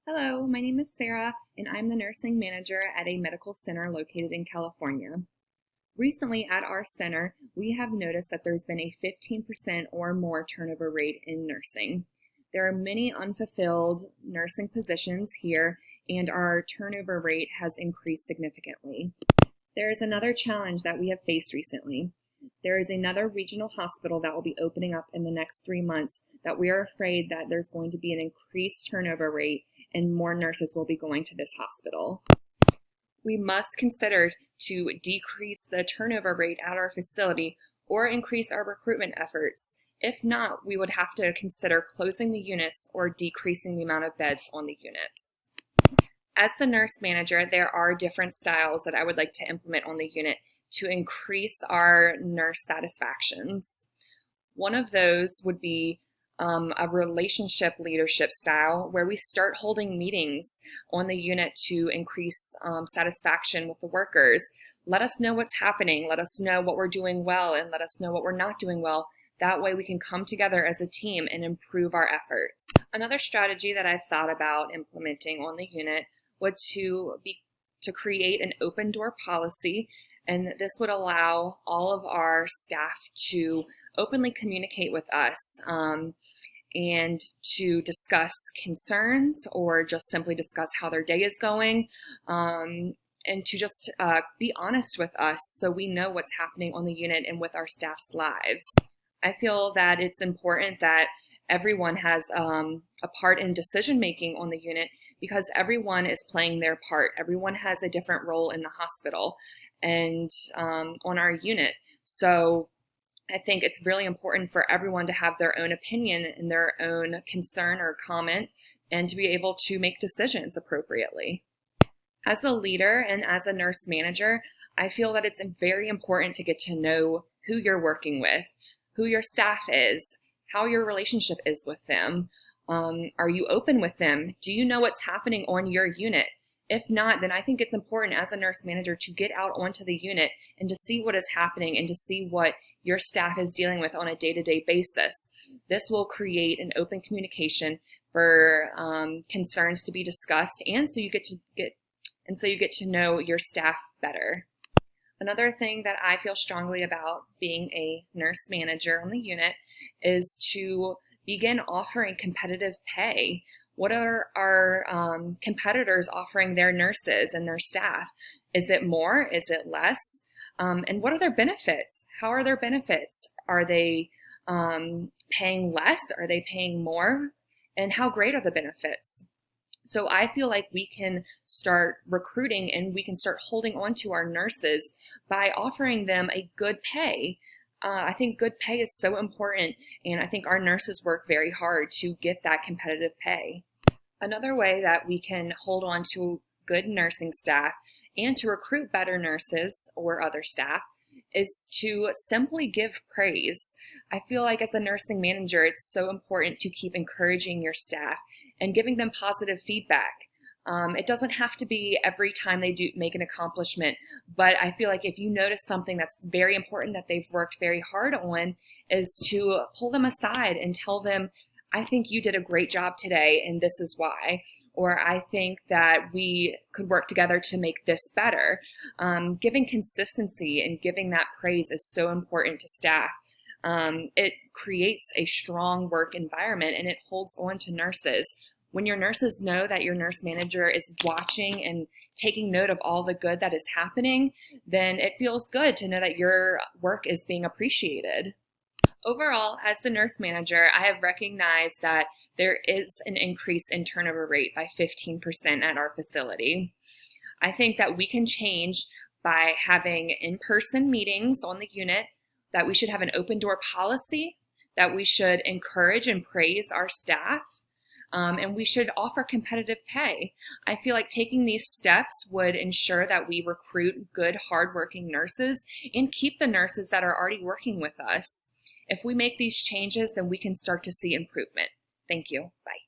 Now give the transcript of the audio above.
Hello, my name is Sarah, and I'm the nursing manager at a medical center located in California. Recently at our center, we have noticed that there's been a 15% or more turnover rate in nursing. There are many unfulfilled nursing positions here, and our turnover rate has increased significantly. There is another challenge that we have faced recently. There is another regional hospital that will be opening up in the next 3 months that we are afraid that there's going to be an increased turnover rate and more nurses will be going to this hospital. We must consider to decrease the turnover rate at our facility or increase our recruitment efforts. If not, we would have to consider closing the units or decreasing the amount of beds on the units. As the nurse manager, there are different styles that I would like to implement on the unit to increase our nurse satisfactions. One of those would be a relationship leadership style where we start holding meetings on the unit to increase satisfaction with the workers. Let us know what's happening, let us know what we're doing well, and let us know what we're not doing well. That way we can come together as a team and improve our efforts. Another strategy that I've thought about implementing on the unit would to create an open door policy, and this would allow all of our staff to openly communicate with us and to discuss concerns or just simply discuss how their day is going, and to just be honest with us so we know what's happening on the unit and with our staff's lives. I feel that it's important that everyone has a part in decision making on the unit because everyone is playing their part. Everyone has a different role in the hospital and on our unit. So I think it's really important for everyone to have their own opinion and their own concern or comment and to be able to make decisions appropriately. As a leader and as a nurse manager, I feel that it's very important to get to know who you're working with, who your staff is, how your relationship is with them. Are you open with them? Do you know what's happening on your unit? If not, then I think it's important as a nurse manager to get out onto the unit and to see what is happening and to see what your staff is dealing with on a day-to-day basis. This will create an open communication for concerns to be discussed, and so you get to know your staff better. Another thing that I feel strongly about being a nurse manager on the unit is to begin offering competitive pay. What are our competitors offering their nurses and their staff? Is it more? Is it less? And what are their benefits? How are their benefits? Are they paying less? Are they paying more? And how great are the benefits? So I feel like we can start recruiting and we can start holding on to our nurses by offering them a good pay. I think good pay is so important, and I think our nurses work very hard to get that competitive pay. Another way that we can hold on to good nursing staff and to recruit better nurses or other staff is to simply give praise. I feel like as a nursing manager, it's so important to keep encouraging your staff and giving them positive feedback. It doesn't have to be every time they do make an accomplishment, but I feel like if you notice something that's very important that they've worked very hard on, is to pull them aside and tell them, I think you did a great job today and this is why, or I think that we could work together to make this better. Giving consistency and giving that praise is so important to staff. It creates a strong work environment and it holds on to nurses. When your nurses know that your nurse manager is watching and taking note of all the good that is happening, then it feels good to know that your work is being appreciated. Overall, as the nurse manager, I have recognized that there is an increase in turnover rate by 15% at our facility. I think that we can change by having in-person meetings on the unit, that we should have an open door policy, that we should encourage and praise our staff, and we should offer competitive pay. I feel like taking these steps would ensure that we recruit good, hardworking nurses and keep the nurses that are already working with us. If we make these changes, then we can start to see improvement. Thank you. Bye.